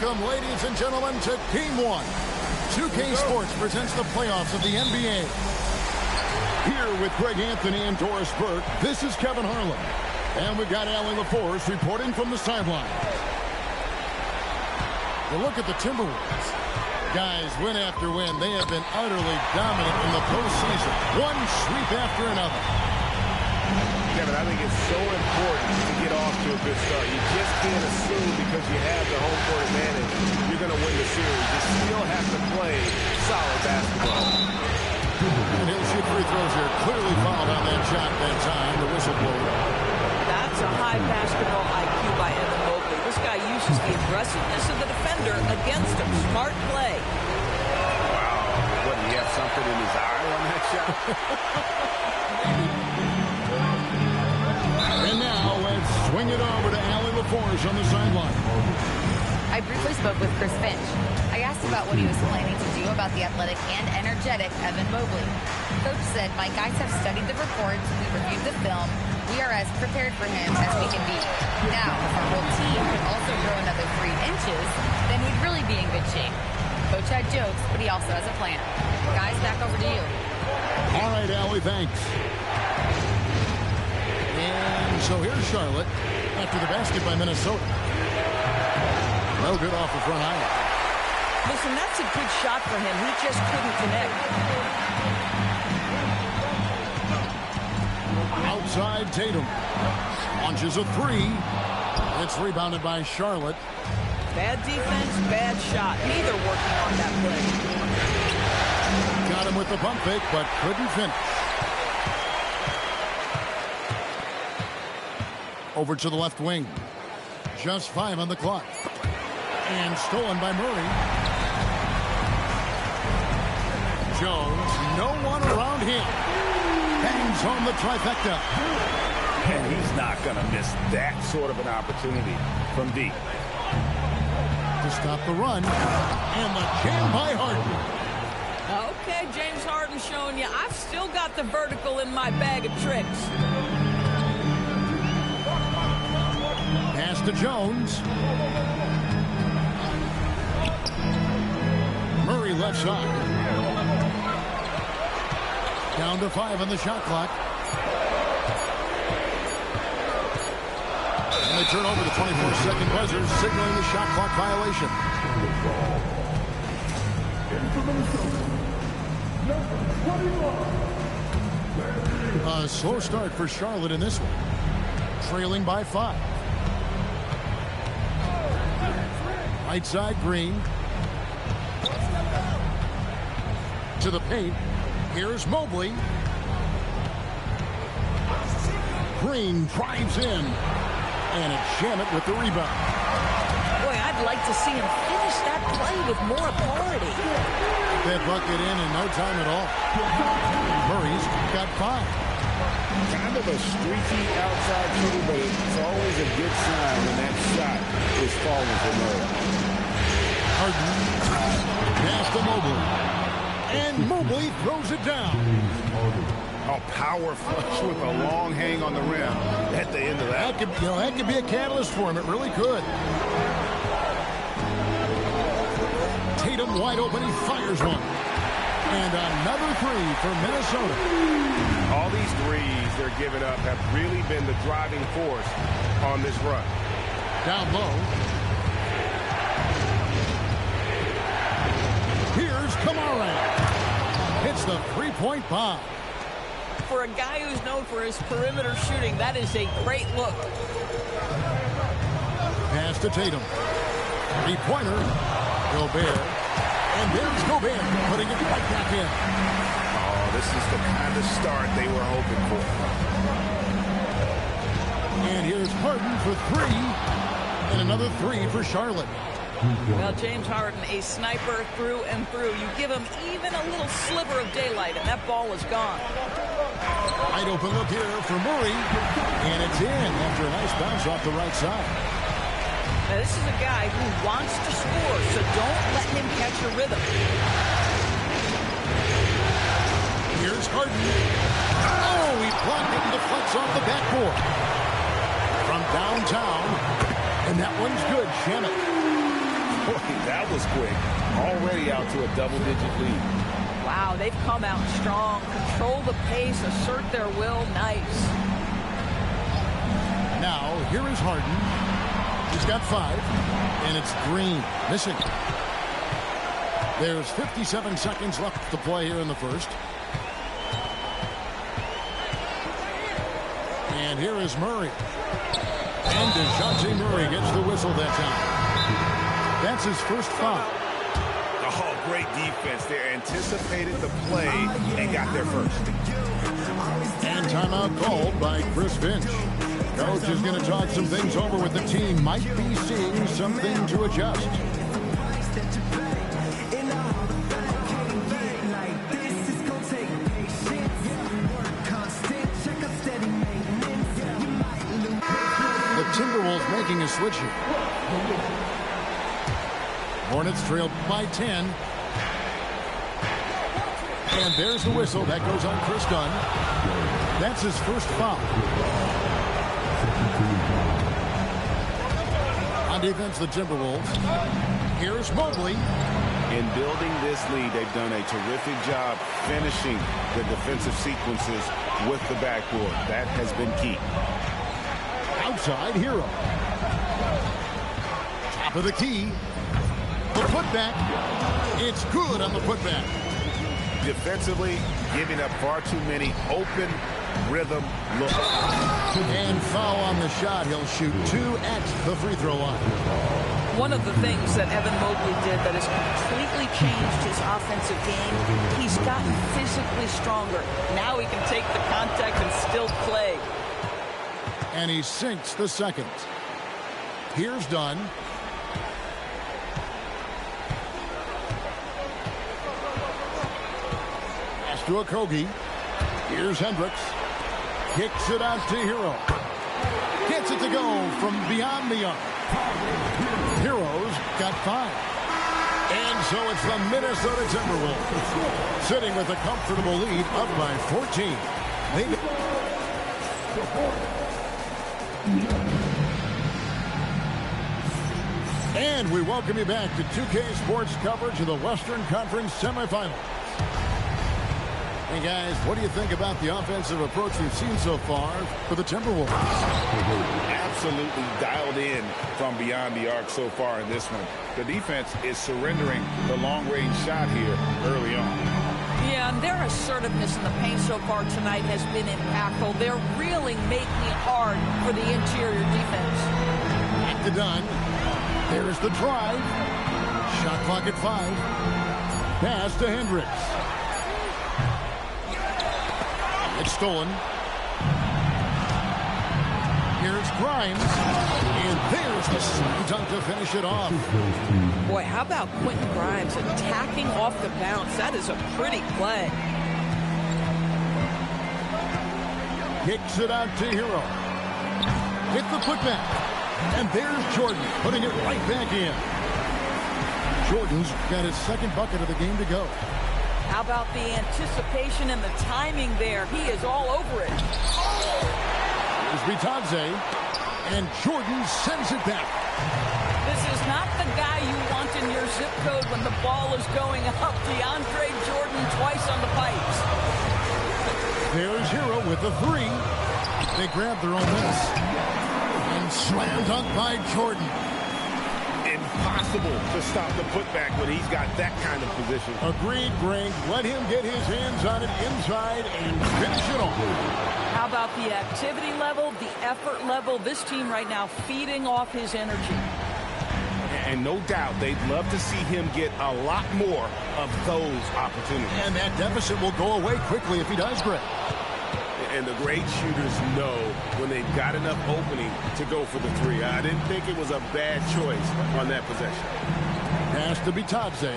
Welcome, ladies and gentlemen, to Game 1. 2K Sports presents the playoffs of the NBA. Here with Greg Anthony and Doris Burke, this is Kevin Harlan. And we've got Allie LaForce reporting from the sideline. You look at the Timberwolves. Guys, win after win, they have been utterly dominant in the postseason. One sweep after another. Kevin, I think it's so important to get off to a good start. You just can't assume because you have the home court advantage you're going to win the series. You still have to play solid basketball. And he'll shoot free throws here. Clearly fouled on that shot that time. The whistle blower. That's a high basketball IQ by Evan Mobley. This guy uses the aggressiveness of the defender against him. Smart play. Wow. What, do you have something in his eye on that shot? And now let's swing it over to Allie LaForce on the sideline. I briefly spoke with Chris Finch. I asked about what he was planning to do about the athletic and energetic Evan Mobley. Coach said, "My guys have studied the reports, we reviewed the film, we are as prepared for him as we can be. Now, if our whole team could also grow another 3 inches, then we'd really be in good shape." Coach had jokes, but he also has a plan. Guys, back over to you. All right, Allie, thanks. And so here's Charlotte after the basket by Minnesota. No good off the front island. Listen, that's a good shot for him. He just couldn't connect. Outside Tatum. Launches a 3. It's rebounded by Charlotte. Bad defense, bad shot. Neither working on that play. Got him with the pump fake, but couldn't finish. Over to the left wing. Just 5 on the clock. And stolen by Murray. Jones, no one around him. Bangs home the trifecta. And he's not going to miss that sort of an opportunity from deep. To stop the run. And the jam by Harden. Okay, James Harden showing you I've still got the vertical in my bag of tricks. Pass to Jones. Murray left side. Down to 5 on the shot clock. And they turn over the 24-second buzzer, signaling the shot clock violation. A slow start for Charlotte in this one. Trailing by 5. Right side, Green. To the paint. Here's Mobley. Green drives in. And it's Shamet with the rebound. Boy, I'd like to see him finish that play with more authority. That bucket in no time at all. Murray's got 5. Kind of a streaky outside shooter, but it's always a good sign when that shot is falling for Murray. Harden. Pass to Mobley. And Mobley throws it down. A power flush with a long hang on the rim at the end of that. That could be a catalyst for him. It really could. Tatum wide open. He fires one. And another 3 for Minnesota. All these threes they're giving up have really been the driving force on this run. Down low. Here's Kamara. Hits the 3-point bomb. For a guy who's known for his perimeter shooting, that is a great look. Pass to Tatum. 3-pointer. Gobert. And there's Gobert putting it right back in. Oh, this is the kind of start they were hoping for. And here's Harden for 3. And another 3 for Charlotte. Well, James Harden, a sniper through and through. You give him even a little sliver of daylight, and that ball is gone. Wide open look here for Murray. And it's in after a nice bounce off the right side. Now, this is a guy who wants to score, so don't let him catch a rhythm. Here's Harden. Oh, he blocked it and deflects off the backboard. From downtown. And that one's good, Shamet. Boy, that was quick. Already out to a double-digit lead. Wow, they've come out strong. Control the pace, assert their will. Nice. Now, here is Harden. He's got 5, and it's Green missing. There's 57 seconds left to play here in the first. And here is Murray. And DeJounte Murray gets the whistle that time. That's his first foul. Oh, great defense. They anticipated the play and got there first. And timeout called by Chris Finch. Coach is going to talk some things over with the team. Might be seeing something to adjust. The Timberwolves making a switch here. Hornets trailed by 10. And there's the whistle. That goes on Chris Dunn. That's his first foul. On defense, the Timberwolves. Here's Mobley. In building this lead, they've done a terrific job finishing the defensive sequences with the backboard. That has been key. Outside, Hero. Top of the key. The putback. It's good on the putback. Defensively, giving up far too many open rhythm looks. And foul on the shot. He'll shoot 2 at the free throw line. One of the things that Evan Mobley did that has completely changed his offensive game, he's gotten physically stronger. Now he can take the contact and still play. And he sinks the second. Here's Dunn. Pass to Okogie. Here's Hendricks. Kicks it out to Hero. Gets it to go from beyond the arc. Hero's got 5. And so it's the Minnesota Timberwolves sitting with a comfortable lead up by 14. And we welcome you back to 2K Sports coverage of the Western Conference semifinals. Hey guys, what do you think about the offensive approach we've seen so far for the Timberwolves? Absolutely dialed in from beyond the arc so far in this one. The defense is surrendering the long-range shot here early on. Yeah, and their assertiveness in the paint so far tonight has been impactful. They're really making it hard for the interior defense. Back to Dunn. There's the drive. Shot clock at 5. Pass to Hendricks. It's stolen. Here's Grimes. And there's the slam dunk to finish it off. Boy, how about Quentin Grimes attacking off the bounce? That is a pretty play. Kicks it out to Hero. Hit the putback. And there's Jordan putting it right back in. Jordan's got his second bucket of the game to go. How about the anticipation and the timing there? He is all over it. Here's Bitadze, and Jordan sends it back. This is not the guy you want in your zip code when the ball is going up. DeAndre Jordan twice on the pipes. There's Hero with the 3. They grab their own miss. And slam dunk by Jordan. Impossible to stop the putback when he's got that kind of position. Agreed, Greg. Let him get his hands on it inside and finish it off. How about the activity level, the effort level? This team right now feeding off his energy. And no doubt they'd love to see him get a lot more of those opportunities. And that deficit will go away quickly if he does, Greg. And the great shooters know when they've got enough opening to go for the 3. I didn't think it was a bad choice on that possession. Pass to Bitadze.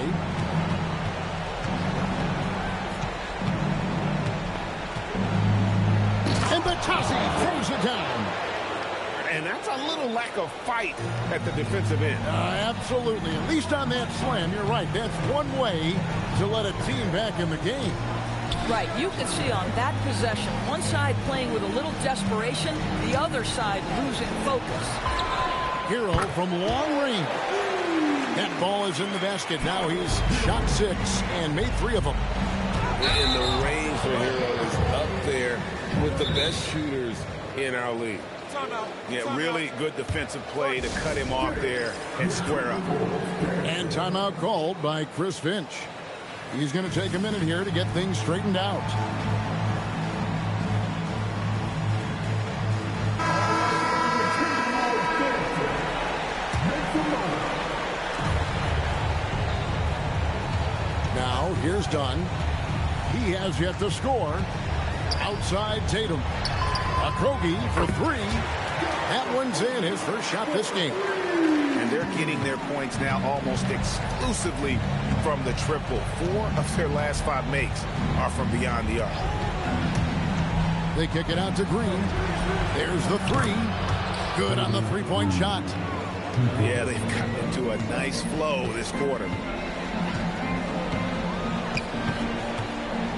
And Bitadze throws it down. And that's a little lack of fight at the defensive end. Absolutely. At least on that slam, you're right. That's one way to let a team back in the game. Right, you can see on that possession, one side playing with a little desperation, the other side losing focus. Hero from long range. That ball is in the basket. Now he's shot 6 and made 3 of them. And the range for Hero is up there with the best shooters in our league. Yeah, really good defensive play to cut him off there and square up. And timeout called by Chris Finch. He's going to take a minute here to get things straightened out. Now, here's Dunn. He has yet to score. Outside Tatum. Okogie for 3. That one's in, his first shot this game. And they're getting their points now almost exclusively from the triple. 4 of their last 5 makes are from beyond the arc. They kick it out to Green. There's the 3. Good on the three-point shot. Yeah, they've gotten into a nice flow this quarter.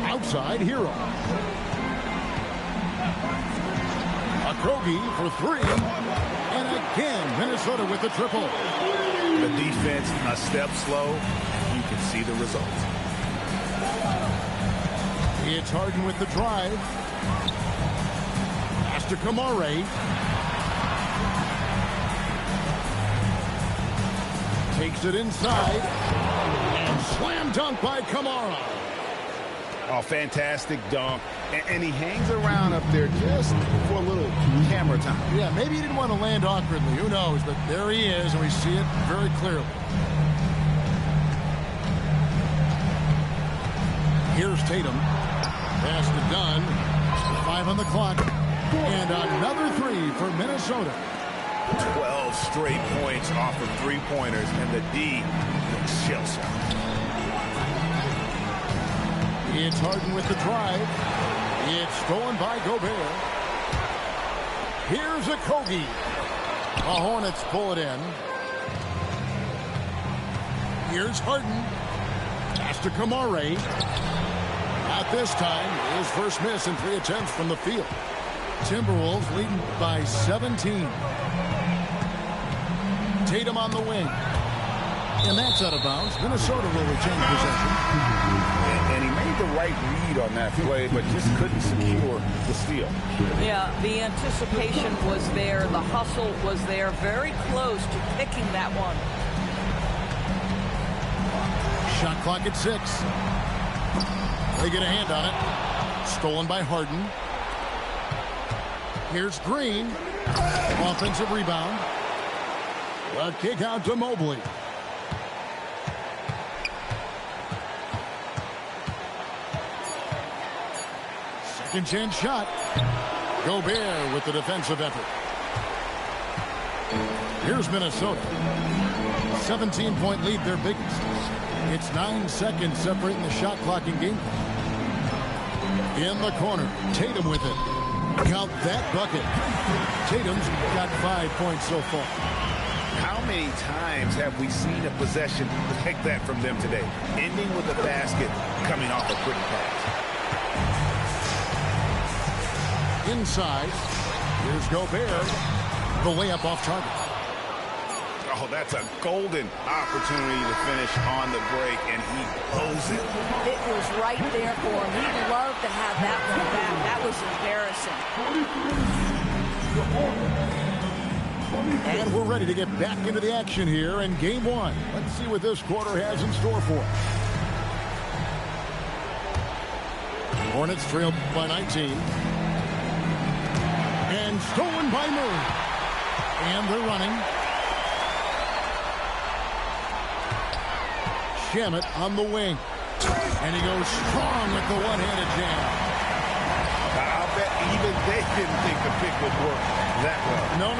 Outside Hero. Okogie for 3. And again, Minnesota with the triple. The defense a step slow. You can see the results. It's Harden with the drive. Pass to Kamara. Takes it inside. And slam dunk by Kamara. Oh, fantastic dunk. And he hangs around up there just for a little camera time. Yeah, maybe he didn't want to land awkwardly. Who knows? But there he is, and we see it very clearly. Here's Tatum. Pass to Dunn. 5 on the clock. And another 3 for Minnesota. 12 straight points off of three-pointers, and the D looks shell-shocked. It's Harden with the drive. It's stolen by Gobert. Here's Okogie. The Hornets pull it in. Here's Harden. Pass to Kamara. Not this time. His first miss in 3 attempts from the field. Timberwolves leading by 17. Tatum on the wing. And that's out of bounds. Minnesota will retain possession. And he made the right read on that play, but just couldn't secure the steal. Yeah, the anticipation was there. The hustle was there. Very close to picking that one. Shot clock at 6. They get a hand on it. Stolen by Harden. Here's Green. Offensive rebound. A kick out to Mobley. Second chance shot. Gobert with the defensive effort. Here's Minnesota. 17-point lead, their biggest. It's 9 seconds separating the shot clock in game. In the corner, Tatum with it. Count that bucket. Tatum's got 5 points so far. How many times have we seen a possession like that from them today? Ending with a basket, coming off a quick pass. Inside, here's Gobert. The layup off target. Oh, that's a golden opportunity to finish on the break, and he blows it. It was right there for him. He'd love to have that one back. That was embarrassing. And we're ready to get back into the action here in game 1. Let's see what this quarter has in store for us. Hornets trailed by 19. And stolen by Murray. And they're running. Shamet on the wing. And he goes strong with the one-handed jam. I'll bet even they didn't think the pick would work that well. No.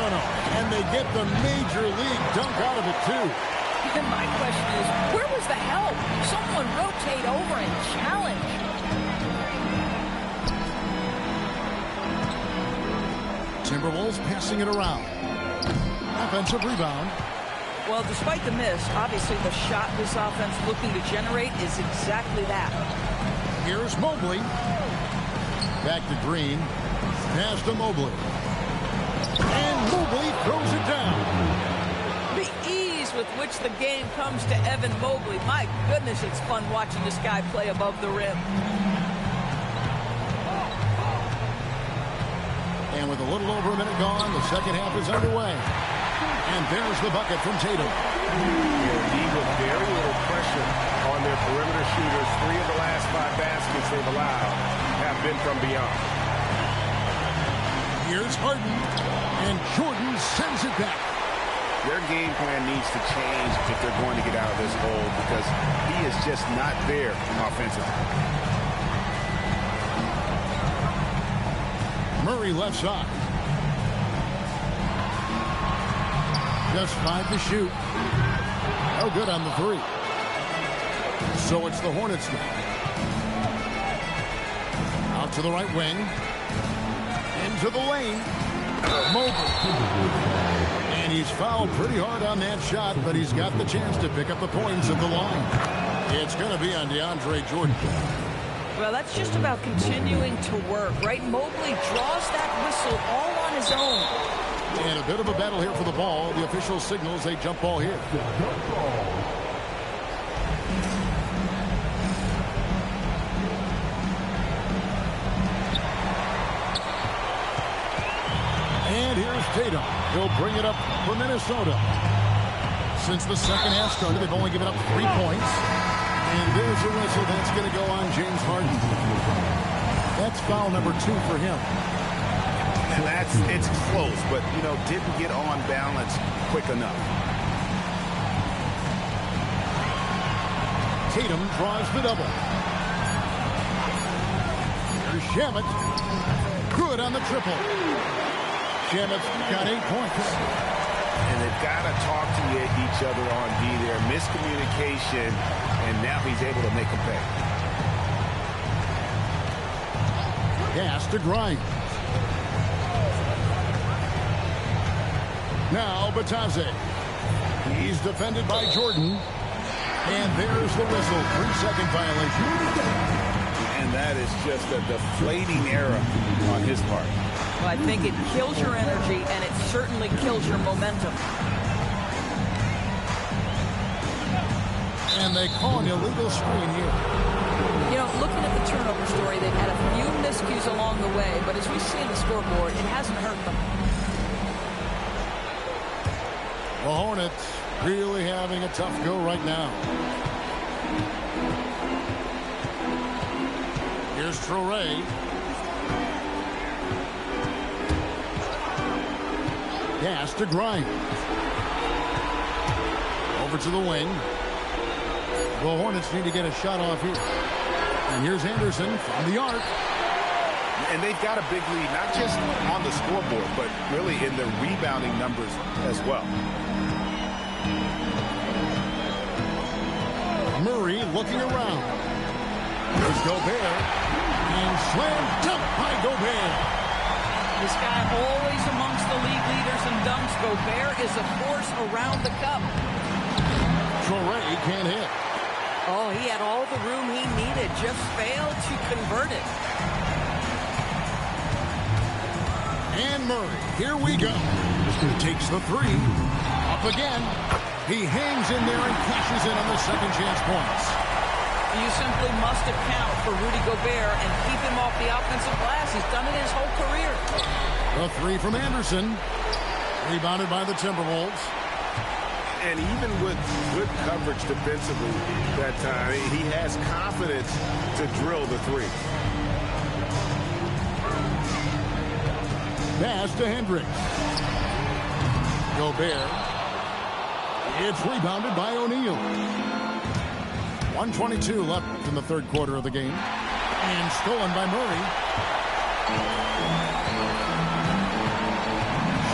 And they get the major league dunk out of it, too. And my question is, where was the help? Someone rotate over and challenge. Timberwolves passing it around. Offensive rebound. Well, despite the miss, obviously the shot this offense looking to generate is exactly that. Here's Mobley. Back to Green. Pass to Mobley. And Mobley throws it down. The ease with which the game comes to Evan Mobley. My goodness, it's fun watching this guy play above the rim. And with a little over a minute gone, the second half is underway. And there's the bucket from Tatum. Indeed, with very little pressure on their perimeter shooters. 3 of the last 5 baskets they've allowed have been from beyond. Here's Harden, and Jordan sends it back. Their game plan needs to change if they're going to get out of this hole because he is just not there offensively. Murray left side. Just 5 to shoot. No good on the 3. So it's the Hornets now. Out to the right wing. Into the lane. Mobley. And he's fouled pretty hard on that shot, but he's got the chance to pick up the points at the line. It's going to be on DeAndre Jordan. Well, that's just about continuing to work, right? Mobley draws that whistle all on his own. And a bit of a battle here for the ball. The official signals a jump ball here. And here's Tatum. He'll bring it up for Minnesota. Since the second half started, they've only given up 3 points. And there's a whistle that's going to go on James Harden. That's foul number 2 for him. And it's close, but, you know, didn't get on balance quick enough. Tatum draws the double. Here's Shamet. Good on the triple. Shamet's got 8 points. And they've got to talk to each other on D there. Miscommunication, and now he's able to make a pay. Pass to Grimes. Now Batadze. He's defended by Jordan. And there's the whistle. 3-second violation. And that is just a deflating error on his part. Well, I think it kills your energy, and it certainly kills your momentum. And they call an illegal screen here. You know, looking at the turnover story, they've had a few miscues along the way, but as we see in the scoreboard, it hasn't hurt them. The Hornets really having a tough go right now. Here's Traore. Pass to Grimes. Over to the wing. The Hornets need to get a shot off here. And here's Anderson from the arc. And they've got a big lead, not just on the scoreboard, but really in the rebounding numbers as well. Murray looking around. Here's Gobert. And slam dunk by Gobert. This guy always amongst the league leaders in dunks. Gobert is a force around the cup. Traore can't hit. Oh, he had all the room he needed, just failed to convert it. And Murray, here we go. Takes the 3. Up again. He hangs in there and cashes in on the second chance points. You simply must account for Rudy Gobert and keep him off the offensive glass. He's done it his whole career. A 3 from Anderson. Rebounded by the Timberwolves. And even with good coverage defensively that time, he has confidence to drill the 3. Pass to Hendricks. Gobert. It's rebounded by O'Neal. 1:22 left in the third quarter of the game. And stolen by Murray.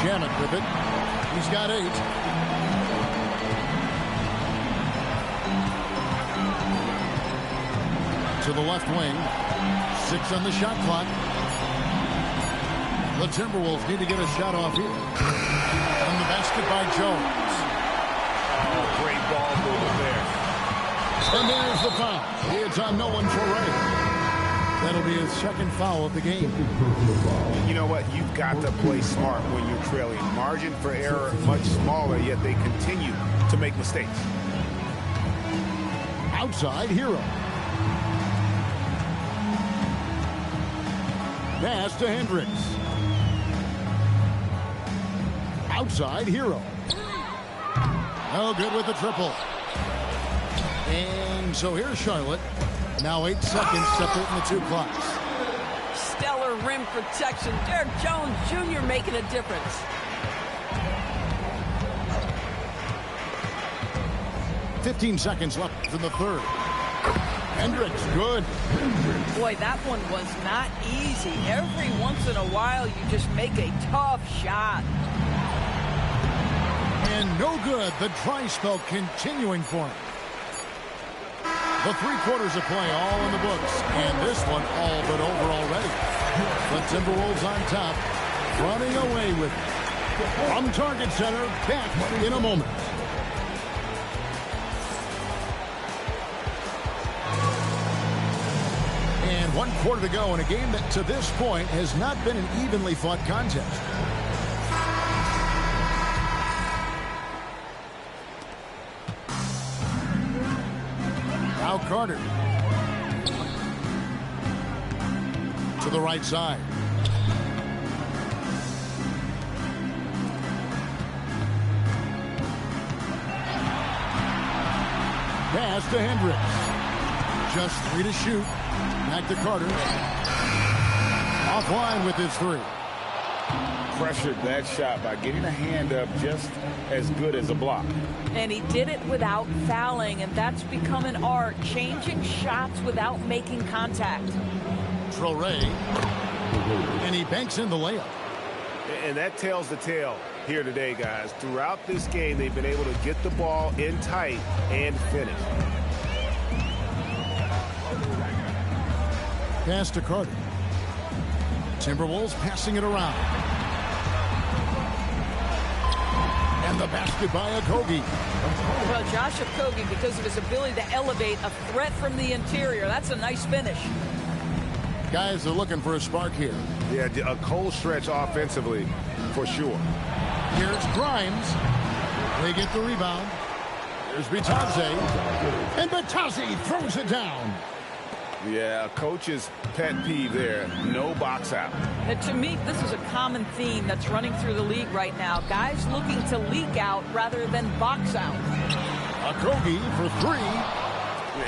Shamet with it. He's got 8. To the left wing. 6 on the shot clock. The Timberwolves need to get a shot off here. On the basket by Jones. Oh, great ball movement there. And there's the foul. It's on Nolan Traore. That'll be his second foul of the game. You know what? You've got to play smart when you're trailing. Margin for error much smaller, yet they continue to make mistakes. Outside Hero. Pass to Hendricks. Outside Hero. Oh, good with the triple. And so here's Charlotte. Now 8 seconds separating the two clocks. Stellar rim protection. Derek Jones Jr. making a difference. $15 seconds left in the third. Hendricks, good. Boy, that one was not easy. Every once in a while, you just make a tough shot. And no good. The dry spell continuing for him. The 3 quarters of play all in the books. And this one all but over already. The Timberwolves on top, running away with it. From Target Center, back in a moment. And 1 quarter to go in a game that to this point has not been an evenly fought contest. Now Carter. To the right side. Pass to Hendricks. Just 3 to shoot. Back to Carter. Offline with his 3. Pressured that shot by getting a hand up just as good as a block. And he did it without fouling, and that's become an art, changing shots without making contact. Traoré. And he banks in the layup. And that tells the tale here today, guys. Throughout this game, they've been able to get the ball in tight and finish. Pass to Carter. Timberwolves passing it around. And the basket by Okogie. Well, Josh Okogie, because of his ability to elevate a threat from the interior, that's a nice finish. Guys are looking for a spark here. Yeah, a cold stretch offensively, for sure. Here's Grimes. They get the rebound. Here's Bitadze. And Bitadze throws it down. Yeah, coach's pet peeve there. No box out. And to me, this is a common theme that's running through the league right now. Guys looking to leak out rather than box out. Okogie for 3.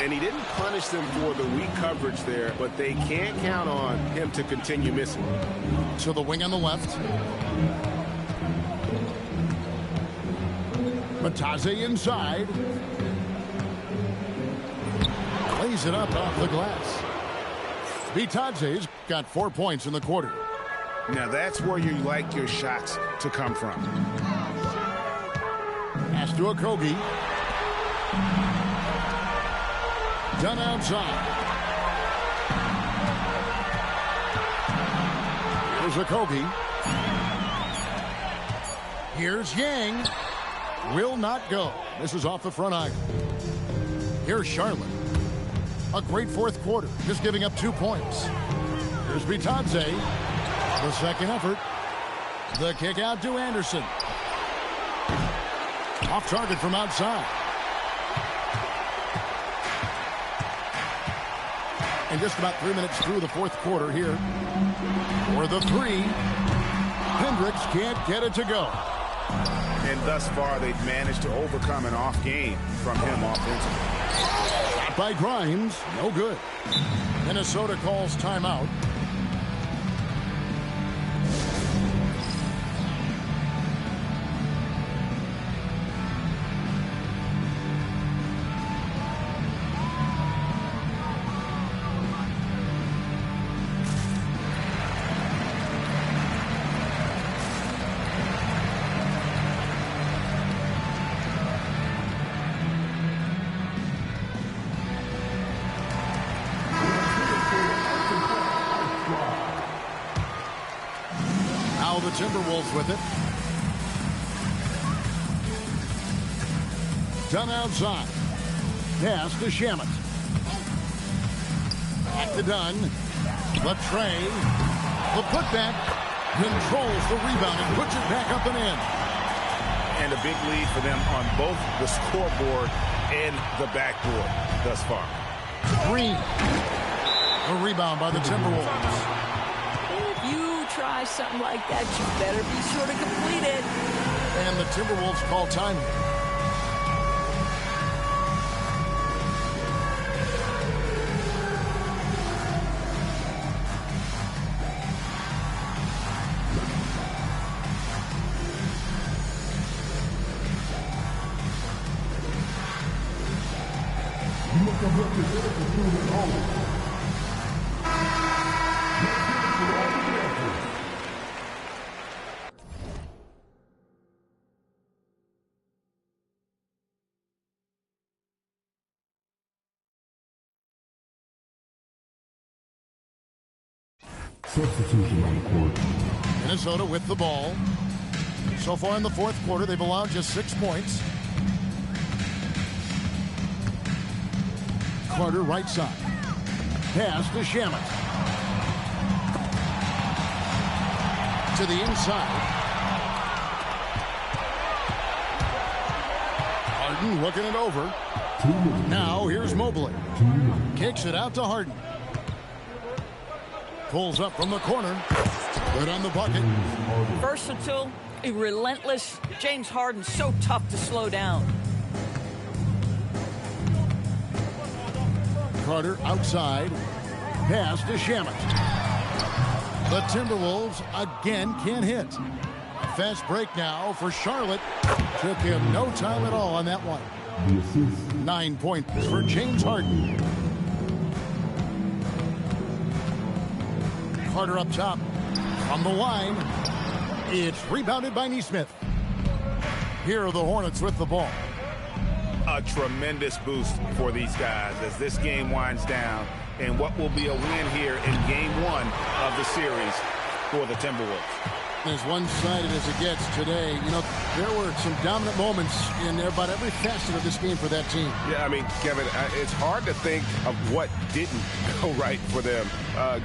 And he didn't punish them for the weak coverage there, but they can't count on him to continue missing. To the wing on the left. Bitadze inside. Lays it up off the glass. Bitadze's got 4 points in the quarter. Now that's where you like your shots to come from. Pass to Okogie. Done outside. Here's Okogie. Here's Yang. Will not go. This is off the front iron. Here's Charlotte. A great 4th quarter, just giving up 2 points. Here's Bitadze. The second effort. The kick out to Anderson. Off target from outside. And just about 3 minutes through the 4th quarter here. For the 3. Hendricks can't get it to go. And thus far, they've managed to overcome an off game from him offensively. Shot by Grimes. No good. Minnesota calls timeout. The Timberwolves with it. Done outside. Pass to Shamet. Back to Dunn. Latrey, the putback, controls the rebound and puts it back up and in. And a big lead for them on both the scoreboard and the backboard thus far. Green, a rebound by the Timberwolves. If you try something like that, you better be sure to complete it. And the Timberwolves call time. Substitution on the court. Minnesota with the ball. So far in the fourth quarter, they've allowed just 6 points. Carter right side. Pass to Shamet. To the inside. Harden looking it over. Now here's Mobley. Kicks it out to Harden. Pulls up from the corner. Good on the bucket. Versatile, relentless. James Harden so tough to slow down. Carter outside. Pass to Shamet. The Timberwolves again can't hit. Fast break now for Charlotte. Took him no time at all on that one. 9 points for James Harden. Carter up top. On the line. It's rebounded by Nesmith. Here are the Hornets with the ball. A tremendous boost for these guys as this game winds down and what will be a win here in game one of the series for the Timberwolves. As one-sided as it gets today, you know, there were some dominant moments in about every facet of this game for that team. Yeah, I mean, Kevin, it's hard to think of what didn't go right for them.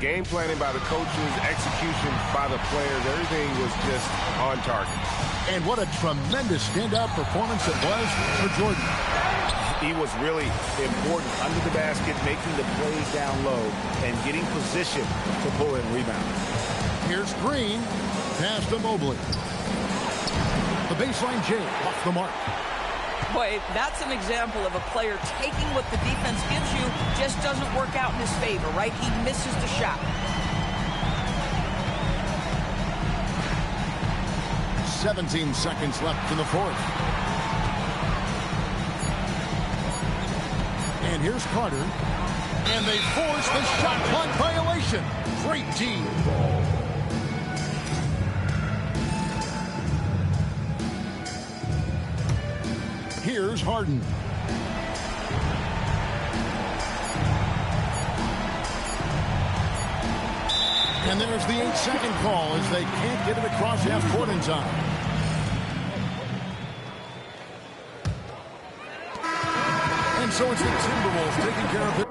Game planning by the coaches, execution by the players, everything was just on target. And what a tremendous standout performance it was for Jordan. He was really important under the basket, making the plays down low and getting position to pull in rebounds. Here's Green. Pass to Mobley. The baseline J off the mark. Boy, that's an example of a player taking what the defense gives you, just doesn't work out in his favor, right? He misses the shot. 17 seconds left in the fourth. And here's Carter. And they force the shot clock violation. Great D. Here's Harden. And there's the 8-second call as they can't get it across half court in time. And so it's the Timberwolves taking care of it.